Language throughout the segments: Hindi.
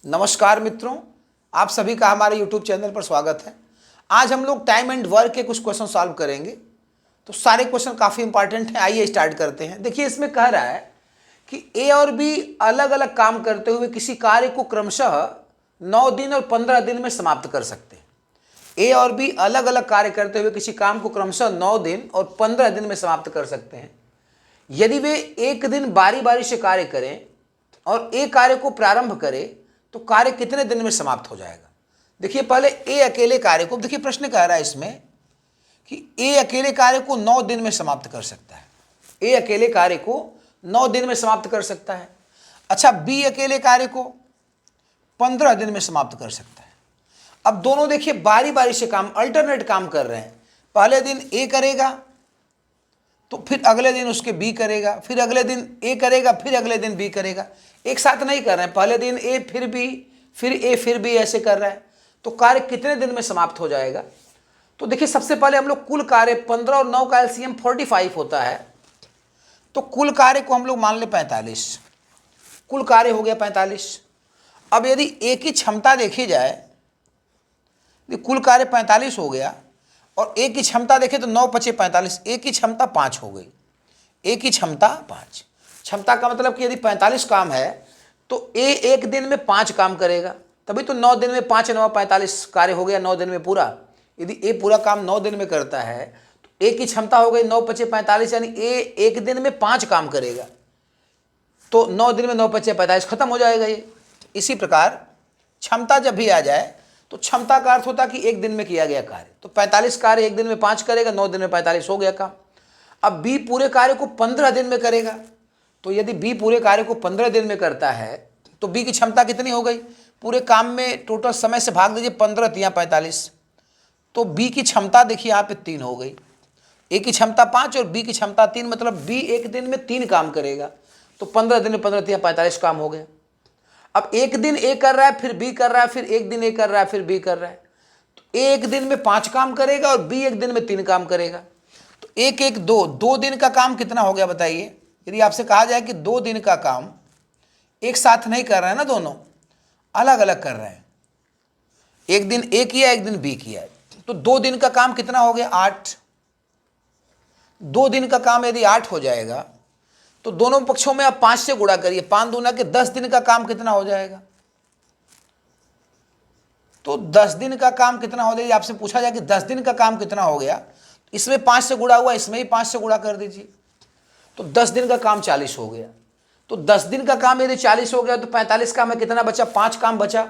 नमस्कार मित्रों, आप सभी का हमारे YouTube चैनल पर स्वागत है। आज हम लोग टाइम एंड वर्क के कुछ क्वेश्चन सॉल्व करेंगे। तो सारे क्वेश्चन काफ़ी इंपॉर्टेंट हैं। आइए स्टार्ट करते हैं। देखिए, इसमें कह रहा है कि ए और बी अलग अलग काम करते हुए किसी कार्य को क्रमशः 9 दिन और 15 दिन में समाप्त कर सकते हैं। ए और बी अलग अलग कार्य करते हुए किसी काम को क्रमशः 9 दिन और 15 दिन में समाप्त कर सकते हैं। यदि वे एक दिन बारी बारी से कार्य करें और ए कार्य को प्रारंभ करें तो कार्य कितने दिन में समाप्त हो जाएगा। देखिए, पहले ए अकेले कार्य को, देखिए प्रश्न कह रहा है इसमें कि ए अकेले कार्य को 9 दिन में समाप्त कर सकता है। ए अकेले कार्य को 9 दिन में समाप्त कर सकता है। अच्छा, बी अकेले कार्य को 15 दिन में समाप्त कर सकता है। अब दोनों देखिए बारी बारी से काम, अल्टरनेट काम कर रहे हैं। पहले दिन ए करेगा तो फिर अगले दिन उसके बी करेगा, फिर अगले दिन ए करेगा, फिर अगले दिन बी करेगा। एक साथ नहीं कर रहे हैं, पहले दिन ए फिर बी, फिर ए फिर बी, ऐसे कर रहा है। तो कार्य कितने दिन में समाप्त हो जाएगा। तो देखिए, सबसे पहले हम लोग कुल कार्य 15 और 9 का एलसीएम 45 होता है। तो कुल कार्य को हम लोग मान ले 45। कुल कार्य हो गया 45। अब यदि ए की क्षमता देखी जाए, कुल कार्य 45 हो गया और ए की क्षमता देखें तो 9 पचे 45, ए की क्षमता 5 हो गई। ए की क्षमता 5, क्षमता का मतलब कि यदि 45 काम है तो ए एक दिन में 5 काम करेगा, तभी तो 9 दिन में 5 9 45 कार्य हो गया 9 दिन में पूरा। यदि ए पूरा काम 9 दिन में करता है तो ए की क्षमता हो गई 9 पचे 45, यानी ए एक दिन में 5 काम करेगा। तो 9 दिन में 9 पचे 45 खत्म हो जाएगा ये। इसी प्रकार क्षमता जब भी आ जाए तो क्षमता का अर्थ होता है कि एक दिन में किया गया कार्य। तो 45 कार्य एक दिन में 5 करेगा, 9 दिन में 45 हो गया काम। अब बी पूरे कार्य को 15 दिन में करेगा। तो यदि बी पूरे कार्य को 15 दिन में करता है तो बी की क्षमता कितनी हो गई, पूरे काम में टोटल समय से भाग दीजिए 15 तिया 45। तो बी की क्षमता देखिए यहाँ पे 3 हो गई। ए की क्षमता 5 और बी की क्षमता 3, मतलब बी एक दिन में 3 काम करेगा। तो 15 दिन में 15 तिया 45 काम हो गया। अब एक दिन ए कर रहा है, फिर बी कर रहा है, फिर एक दिन ए कर रहा है, फिर बी कर रहा है। तो ए एक दिन में 5 काम करेगा और बी एक दिन में 3 काम करेगा। तो एक एक 2, 2 दिन का काम कितना हो गया बताइए। यदि आपसे कहा जाए कि 2 दिन का काम एक साथ नहीं कर रहे हैं ना, दोनों अलग अलग कर रहे हैं। एक दिन ए किया, एक दिन बी किया, तो 2 दिन का काम कितना हो गया 8। 2 दिन का काम यदि 8 हो जाएगा तो दोनों पक्षों में आप 5 से गुणा करिए, 5 दूना के 10 दिन का काम कितना हो जाएगा। तो 10 दिन का काम कितना हो जाएगा, आपसे पूछा जाए कि 10 दिन का काम कितना हो गया, इसमें 5 से गुणा हुआ, इसमें ही 5 से गुणा कर दीजिए। तो 10 दिन का काम 40 हो गया। तो 10 दिन का काम यदि 40 हो गया तो 45 काम में कितना बचा, 5 काम बचा।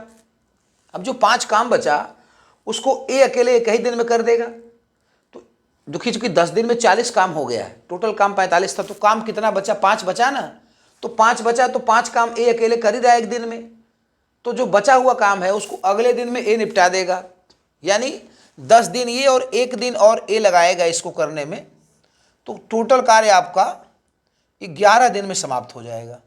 अब जो 5 काम बचा उसको ए अकेले एक ही दिन में कर देगा। तो देखिए, चूंकि 10 दिन में 40 काम हो गया है, टोटल काम 45 था, तो काम कितना बचा, 5 बचा ना। तो 5 बचा तो 5 काम ए अकेले कर ही रहा है एक दिन में। तो जो बचा हुआ काम है उसको अगले दिन में ए निपटा देगा, यानी 10 दिन ये और एक दिन और ए लगाएगा इसको करने में। तो टोटल कार्य आपका 11 दिन में समाप्त हो जाएगा।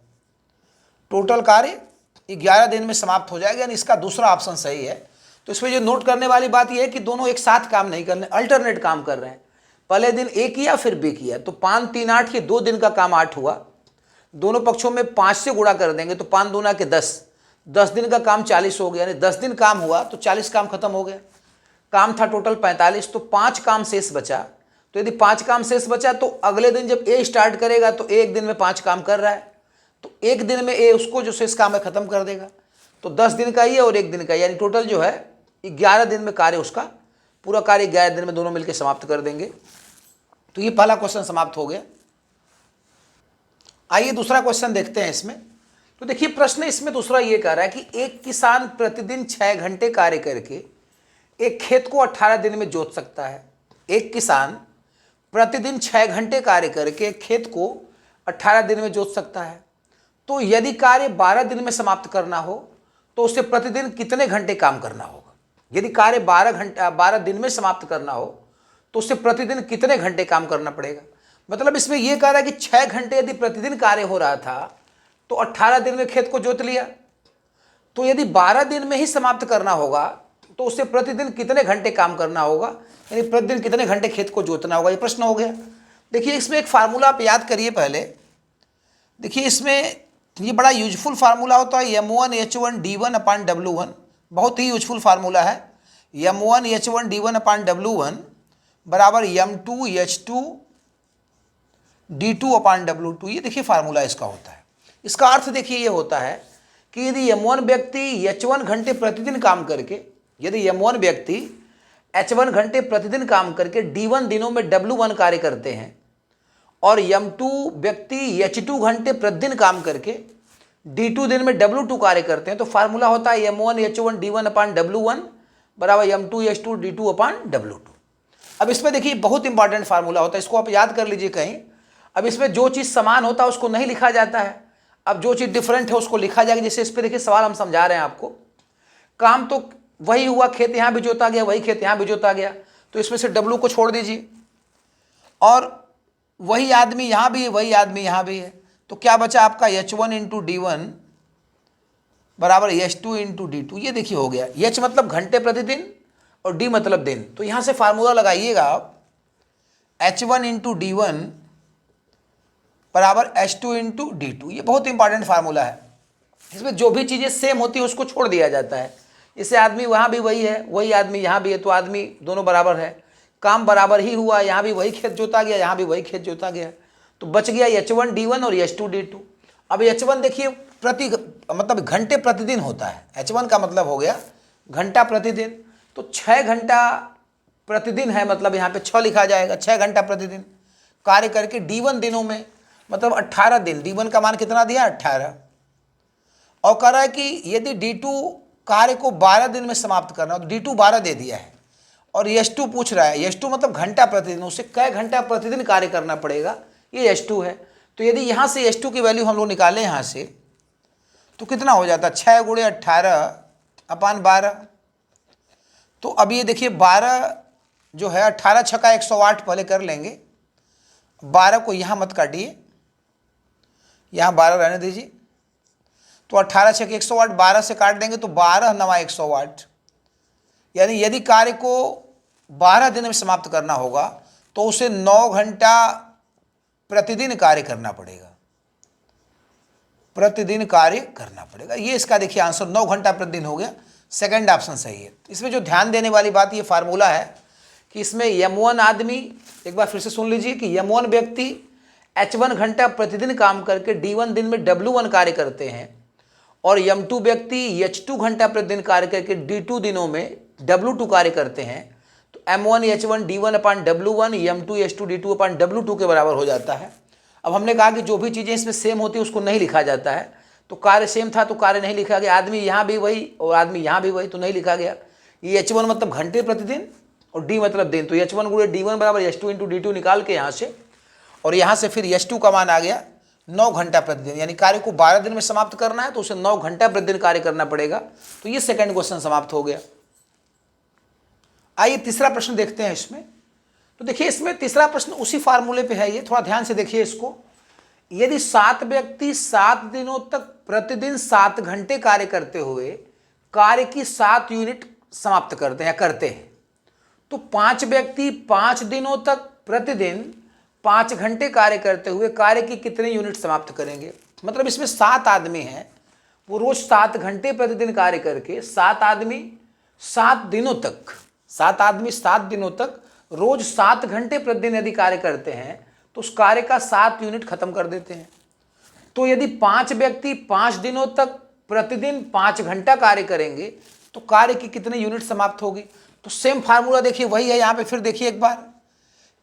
टोटल कार्य 11 दिन में समाप्त हो जाएगा, यानी इसका दूसरा ऑप्शन सही है। तो इसमें जो नोट करने वाली बात यह है कि दोनों एक साथ काम नहीं कर रहे, अल्टरनेट काम कर रहे हैं। पहले दिन ए किया फिर बी किया, तो 5 3 8 ये 2 दिन का काम 8 हुआ। दोनों पक्षों में 5 से गुणा कर देंगे तो 5 दूना के 10, 10 दिन का काम 40 हो गया, यानी 10 दिन काम हुआ तो 40 काम खत्म हो गया। काम था टोटल 45, तो 5 काम शेष बचा। तो यदि 5 काम शेष बचा तो अगले दिन जब ए स्टार्ट करेगा तो ए एक दिन में 5 काम कर रहा है, तो एक दिन में ए उसको जो शेष काम है खत्म कर देगा। तो 10 दिन का ही है और एक दिन का, यानी टोटल जो है 11 दिन में कार्य, उसका पूरा कार्य 11 दिन में दोनों मिलकर समाप्त कर देंगे। तो ये पहला क्वेश्चन समाप्त हो गया। आइए दूसरा क्वेश्चन देखते हैं इसमें। तो देखिए, प्रश्न इसमें दूसरा ये कह रहा है कि एक किसान प्रतिदिन 6 घंटे कार्य करके एक खेत को 18 दिन में जोत सकता है। एक किसान प्रतिदिन 6 घंटे कार्य करके एक खेत को 18 दिन में जोत सकता है। तो यदि कार्य 12 दिन में समाप्त करना हो तो उसे प्रतिदिन कितने घंटे काम करना होगा। यदि कार्य 12 दिन में समाप्त करना हो तो उसे प्रतिदिन कितने घंटे काम करना पड़ेगा। मतलब इसमें यह कह रहा है कि 6 घंटे यदि प्रतिदिन कार्य हो रहा था तो 18 दिन में खेत को जोत लिया। तो यदि 12 दिन में ही समाप्त करना होगा तो उसे प्रतिदिन कितने घंटे काम करना होगा, यानी प्रतिदिन कितने घंटे खेत को जोतना होगा, ये प्रश्न हो गया। देखिए, इसमें एक फार्मूला आप याद करिए पहले। देखिए, इसमें ये बड़ा यूजफुल फार्मूला होता है M1H1D1/W1, बहुत ही यूजफुल फार्मूला है। M1H1D1/W1 बराबर M2H2D2/W2, ये देखिए फार्मूला इसका होता है। इसका अर्थ देखिए ये होता है कि यदि M1 व्यक्ति H1 घंटे प्रतिदिन काम करके, यदि M1 व्यक्ति H1 घंटे प्रतिदिन काम करके D1 दिनों में W1 कार्य करते हैं और M2 व्यक्ति H2 घंटे प्रतिदिन काम करके D2 दिन में W2 कार्य करते हैं, तो फार्मूला होता है M1H1D1/W1 बराबर M2H2D2/W2। अब इसमें देखिए बहुत इंपॉर्टेंट फार्मूला होता है, इसको आप याद कर लीजिए कहीं। अब इसमें जो चीज़ समान होता है उसको नहीं लिखा जाता है, अब जो चीज़ डिफरेंट है उसको लिखा जाएगा। जैसे इस पर देखिए सवाल हम समझा रहे हैं आपको, काम तो वही हुआ, खेत यहाँ भी जोता गया, वही खेत यहाँ भी जोता गया, तो इसमें से W को छोड़ दीजिए, और वही आदमी यहाँ भी है, वही आदमी यहाँ भी है, तो क्या बचा आपका H1 × D1 बराबर H2 × D2। ये देखिए हो गया, H मतलब घंटे प्रतिदिन और D मतलब दिन, तो यहाँ से फार्मूला लगाइएगा आप H1 × D1 बराबर H2 × D2। ये बहुत इंपॉर्टेंट फार्मूला है। इसमें जो भी चीज़ें सेम होती है उसको छोड़ दिया जाता है। इससे आदमी वहाँ भी वही है, वही आदमी यहाँ भी है, तो आदमी दोनों बराबर है, काम बराबर ही हुआ, यहाँ भी वही खेत जोता गया, यहाँ भी वही खेत जोता गया, तो बच गया H1 D1 और H2 D2। अब H1 देखिए प्रति मतलब घंटे प्रतिदिन होता है, H1 का मतलब हो गया घंटा प्रतिदिन, तो 6 घंटा प्रतिदिन है, मतलब यहाँ पे 6 लिखा जाएगा, 6 घंटा प्रतिदिन कार्य करके D1 दिनों में, मतलब 18 दिन। D1 का मान कितना दिया, 18, और कह रहा है कि यदि D2 कार्य को 12 दिन में समाप्त करना हो तो D2 12 दे दिया है, और H2 पूछ रहा है, H2 मतलब घंटा प्रतिदिन, उसे कै घंटा प्रतिदिन कार्य करना पड़ेगा, ये H2 है। तो यदि यहाँ से H2 की वैल्यू हम लोग निकालें यहाँ से, तो कितना हो जाता है 6 × 18/12। तो अब ये देखिए 12 जो है 18 × 6 = 108 पहले कर लेंगे, 12 को यहाँ मत काटिए, यहाँ 12 रहने दीजिए, तो 18 × 6 = 108, 12 से काट देंगे तो 12 × 9 = 108। यानी यदि कार्य को 12 दिन में समाप्त करना होगा तो उसे 9 घंटा प्रतिदिन कार्य करना पड़ेगा, प्रतिदिन कार्य करना पड़ेगा। ये इसका देखिए आंसर 9 घंटा प्रतिदिन हो गया, सेकंड ऑप्शन सही है। इसमें जो ध्यान देने वाली बात ये फार्मूला है कि इसमें M1 आदमी, एक बार फिर से सुन लीजिए कि M1 व्यक्ति H1 घंटा प्रतिदिन काम करके D1 दिन में W1 कार्य करते हैं, और M2 व्यक्ति H2 घंटा प्रतिदिन कार्य करके D2 दिनों में W2 कार्य करते हैं, तो M1H1D1/W1 M2H2D2/W2 के बराबर हो जाता है। अब हमने कहा कि जो भी चीज़ें इसमें सेम होती है उसको नहीं लिखा जाता है, तो कार्य सेम था तो कार्य नहीं लिखा गया, आदमी यहाँ भी वही और आदमी यहाँ भी वही, तो नहीं लिखा गया। ये H1 मतलब घंटे प्रतिदिन और D मतलब दिन, तो H1 × D1 बराबर H2 × D2 निकाल के यहाँ से, और यहाँ से फिर H2 का मान आ गया 9 घंटा प्रतिदिन, यानी कार्य को 12 दिन में समाप्त करना है तो उसे 9 घंटा प्रतिदिन कार्य करना पड़ेगा। तो ये सेकंड क्वेश्चन समाप्त हो गया। आइए तीसरा प्रश्न देखते हैं इसमें। तो देखिए इसमें तीसरा प्रश्न उसी फार्मूले पे है, ये थोड़ा ध्यान से देखिए इसको। यदि 7 व्यक्ति 7 दिनों तक प्रतिदिन 7 घंटे कार्य करते हुए कार्य की 7 यूनिट समाप्त करते हैं, तो 5 व्यक्ति 5 दिनों तक प्रतिदिन 5 घंटे कार्य करते हुए कार्य की कितने यूनिट समाप्त करेंगे। मतलब इसमें 7 आदमी हैं, वो रोज 7 घंटे प्रतिदिन कार्य करके 7 आदमी 7 दिनों तक, 7 आदमी 7 दिनों तक रोज 7 घंटे प्रतिदिन यदि कार्य करते हैं तो उस कार्य का 7 यूनिट खत्म कर देते हैं। तो यदि 5 व्यक्ति 5 दिनों तक प्रतिदिन 5 घंटा कार्य करेंगे तो कार्य की कितने यूनिट समाप्त होगी। तो सेम फार्मूला देखिए वही है, यहाँ पे फिर देखिए एक बार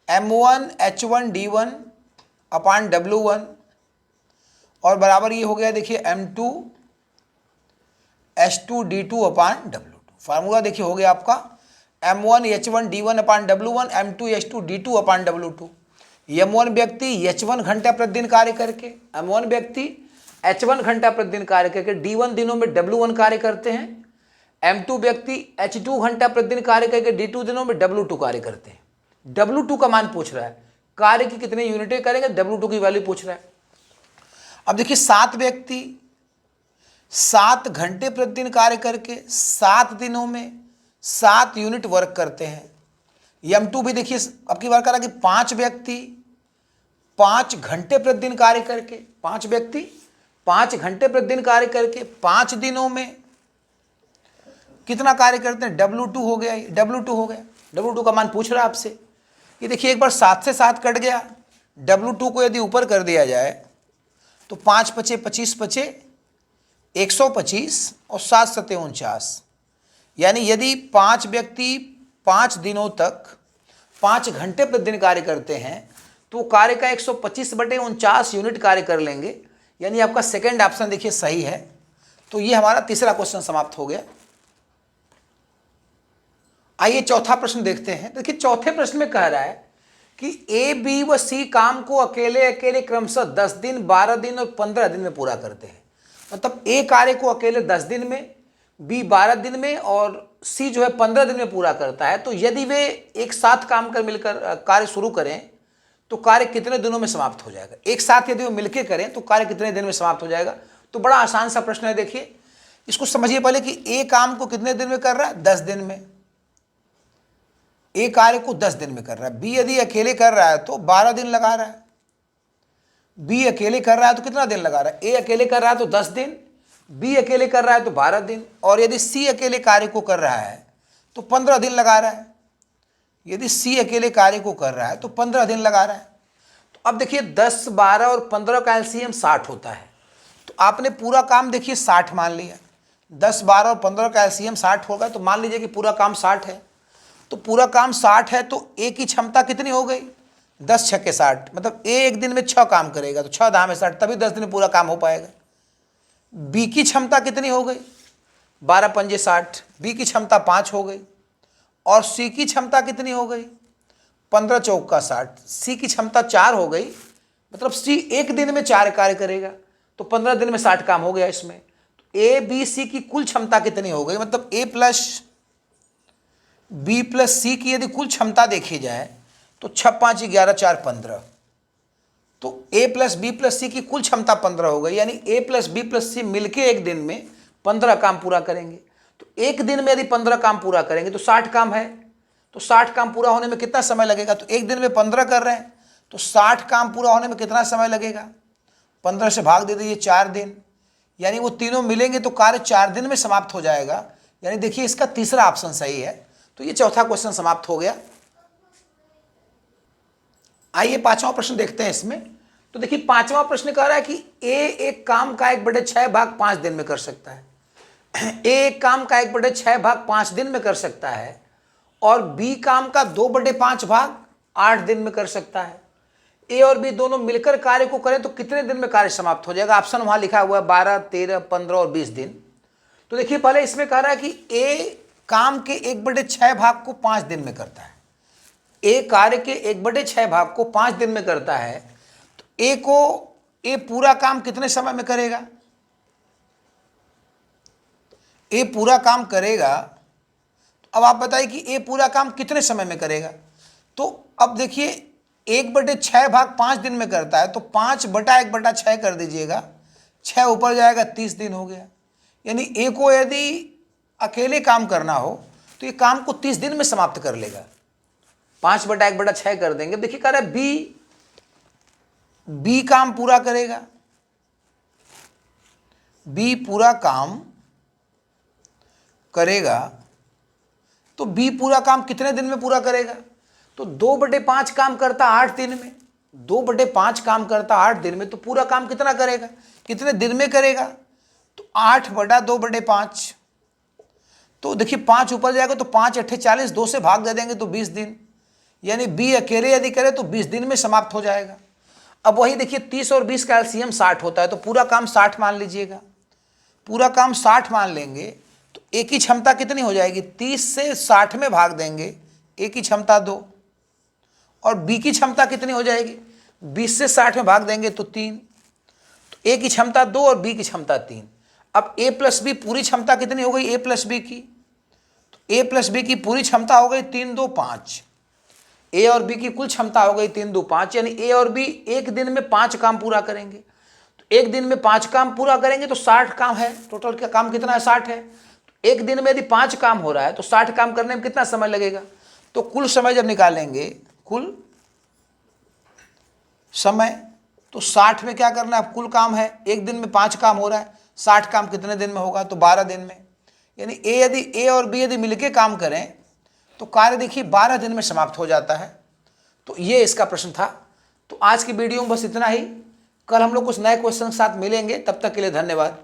M1H1D1/W1 और बराबर ये हो गया देखिए M2H2D2/W2। फार्मूला देखिए हो गया आपका M1H1D1/W1 M2H2D2/W2। M1 व्यक्ति H1 घंटा प्रतिदिन कार्य करके, M1 व्यक्ति H1 घंटा प्रतिदिन कार्य करके D1 दिनों में W1 कार्य करते हैं। M2 व्यक्ति H2 घंटा प्रतिदिन कार्य करके D2 दिनों में W2 कार्य करते हैं। W2 का मान पूछ रहा है, कार्य की कितने यूनिटें करेंगे, W2 की वैल्यू पूछ रहा है। अब देखिए 7 व्यक्ति 7 घंटे प्रतिदिन कार्य करके 7 दिनों में 7 यूनिट वर्क करते हैं। M2 भी देखिए अब की बार करा कि 5 व्यक्ति 5 घंटे प्रतिदिन कार्य करके, 5 व्यक्ति 5 घंटे प्रतिदिन कार्य करके 5 दिनों में कितना कार्य करते हैं, W2 हो गया, W2 हो गया। W2 का मान पूछ रहा है आपसे। ये देखिए एक बार 7 से 7 कट गया, W2 को यदि ऊपर कर दिया जाए तो 5 पचे 25 पचे 125 और 7 सते 49। यानी यदि 5 व्यक्ति 5 दिनों तक 5 घंटे प्रतिदिन कार्य करते हैं तो कार्य का 125/49 यूनिट कार्य कर लेंगे। यानी आपका सेकंड ऑप्शन देखिए सही है। तो ये हमारा तीसरा क्वेश्चन समाप्त हो गया। आइए चौथा प्रश्न देखते हैं। देखिए चौथे प्रश्न में कह रहा है कि ए, बी व सी काम को अकेले अकेले क्रमशः 10 दिन, 12 दिन और 15 दिन में पूरा करते हैं। मतलब ए कार्य को अकेले 10 दिन में, बी 12 दिन में और सी जो है 15 दिन में पूरा करता है। तो यदि वे एक साथ काम कर मिलकर कार्य शुरू करें तो कार्य कितने दिनों में समाप्त हो जाएगा। एक साथ यदि वो मिलकर करें तो कार्य कितने दिन में समाप्त हो जाएगा। तो बड़ा आसान सा प्रश्न है। देखिए इसको समझिए पहले कि ए काम को कितने दिन में कर रहा है, 10 दिन में। ए कार्य को 10 दिन में कर रहा है। बी यदि अकेले कर रहा है तो 12 दिन लगा रहा है। बी अकेले कर रहा है तो कितना दिन लगा रहा है, ए अकेले कर रहा है तो 10 दिन, बी अकेले कर रहा है तो 12 दिन, और यदि सी अकेले कार्य को कर रहा है तो 15 दिन लगा रहा है। यदि सी अकेले कार्य को कर रहा है तो 15 दिन लगा रहा है। तो अब देखिए 10, 12 और 15 का एलसीएम 60 होता है। तो आपने पूरा काम देखिए 60 मान लिया। 10, 12 और 15 का एलसीएम 60 होगा। तो मान लीजिए कि पूरा काम 60 है। तो पूरा काम 60 है तो ए की क्षमता कितनी हो गई, 10 छक्के 60। मतलब ए एक दिन में 6 काम करेगा तो 6 दाम 60, तभी 10 दिन में पूरा काम हो पाएगा। बी की क्षमता कितनी हो गई, 12 पंजे 60। बी की क्षमता 5 हो गई। और सी की क्षमता कितनी हो गई, 15 चौका 60। सी की क्षमता 4 हो गई। मतलब सी एक दिन में 4 कार्य करेगा तो 15 दिन में 60 काम हो गया इसमें। तो ए बी सी की कुल क्षमता कितनी हो गई, मतलब ए प्लस बी प्लस सी की यदि कुल क्षमता देखी जाए तो 6 5 11 4 15। तो ए प्लस बी प्लस सी की कुल क्षमता 15 हो गई। यानी ए प्लस बी प्लस सी मिलके एक दिन में 15 काम पूरा करेंगे। तो एक दिन में यदि 15 काम पूरा करेंगे तो 60 काम है। तो 60 काम पूरा होने में कितना समय लगेगा, तो एक दिन में 15 कर रहे हैं तो 60 काम पूरा होने में कितना समय लगेगा, 15 से भाग दे दीजिए 4 दिन। यानी वो तीनों मिलेंगे तो कार्य 4 दिन में समाप्त हो जाएगा। यानी देखिए इसका तीसरा ऑप्शन सही है। तो ये चौथा क्वेश्चन समाप्त हो गया। आइए पांचवा प्रश्न देखते हैं इसमें। तो देखिए पांचवा प्रश्न कह रहा है कि ए एक काम का 1/6 भाग 5 दिन में कर सकता है। ए एक काम का 1/6 भाग 5 दिन में कर सकता है और बी काम का 2/5 भाग 8 दिन में कर सकता है। ए और बी दोनों मिलकर कार्य को करें तो कितने दिन में कार्य समाप्त हो जाएगा। ऑप्शन वहां लिखा हुआ है 12, 13, 15 और 20 दिन। तो देखिए पहले इसमें कह रहा है कि ए काम के 1/6 भाग को 5 दिन में करता है। ए कार्य के 1/6 भाग को 5 दिन में करता है। तो ए पूरा काम कितने समय में करेगा, ए पूरा काम करेगा। अब आप बताइए कि ए पूरा काम कितने समय में करेगा। तो अब देखिए 1/6 भाग 5 दिन में करता है तो 5/1/6 कर दीजिएगा, 6 ऊपर जाएगा 30 दिन हो गया। यानी ए को यदि अकेले काम करना हो तो ये काम को 30 दिन में समाप्त कर लेगा। 5/1/6 कर देंगे। देखिए कह रहा है बी काम पूरा करेगा। बी पूरा काम करेगा तो बी पूरा काम कितने दिन में पूरा करेगा, तो 2/5 काम करता 8 दिन में। 2/5 काम करता 8 दिन में तो पूरा काम कितना करेगा, कितने दिन में करेगा, तो 8/2/5। तो देखिए 5 ऊपर जाएगा तो 5 8 40, 2 से भाग दे देंगे तो 20 दिन। यानी बी अकेले यदि करे तो 20 दिन में समाप्त हो जाएगा। अब वही देखिए 30 और 20 का एलसीएम 60 होता है। तो पूरा काम 60 मान लीजिएगा। पूरा काम 60 मान लेंगे तो ए की क्षमता कितनी हो जाएगी, 30 से 60 में भाग देंगे, ए की क्षमता 2 और बी की क्षमता कितनी हो जाएगी, 20 से 60 में भाग देंगे तो 3। तो ए की क्षमता 2 और बी की क्षमता 3। अब ए प्लस बी पूरी क्षमता कितनी हो गई, ए प्लस बी की, तो ए प्लस बी की पूरी क्षमता हो गई 3 2 5। ए और बी की कुल क्षमता हो गई 3 2 5। यानी ए और बी एक दिन में 5 काम पूरा करेंगे। तो एक दिन में 5 काम पूरा करेंगे तो 60 काम है। टोटल का काम कितना है, 60 है। तो एक दिन में यदि 5 काम हो रहा है तो 60 काम करने में कितना समय लगेगा, तो कुल समय जब निकालेंगे, कुल समय तो 60 में क्या करना है, अब कुल काम है, एक दिन में 5 काम हो रहा है, 60 काम कितने दिन में होगा, तो 12 दिन में। यानी ए और बी यदि मिलके काम करें तो कार्य देखिए 12 दिन में समाप्त हो जाता है। तो ये इसका प्रश्न था। तो आज की वीडियो में बस इतना ही। कल हम लोग कुछ नए क्वेश्चन के साथ मिलेंगे, तब तक के लिए धन्यवाद।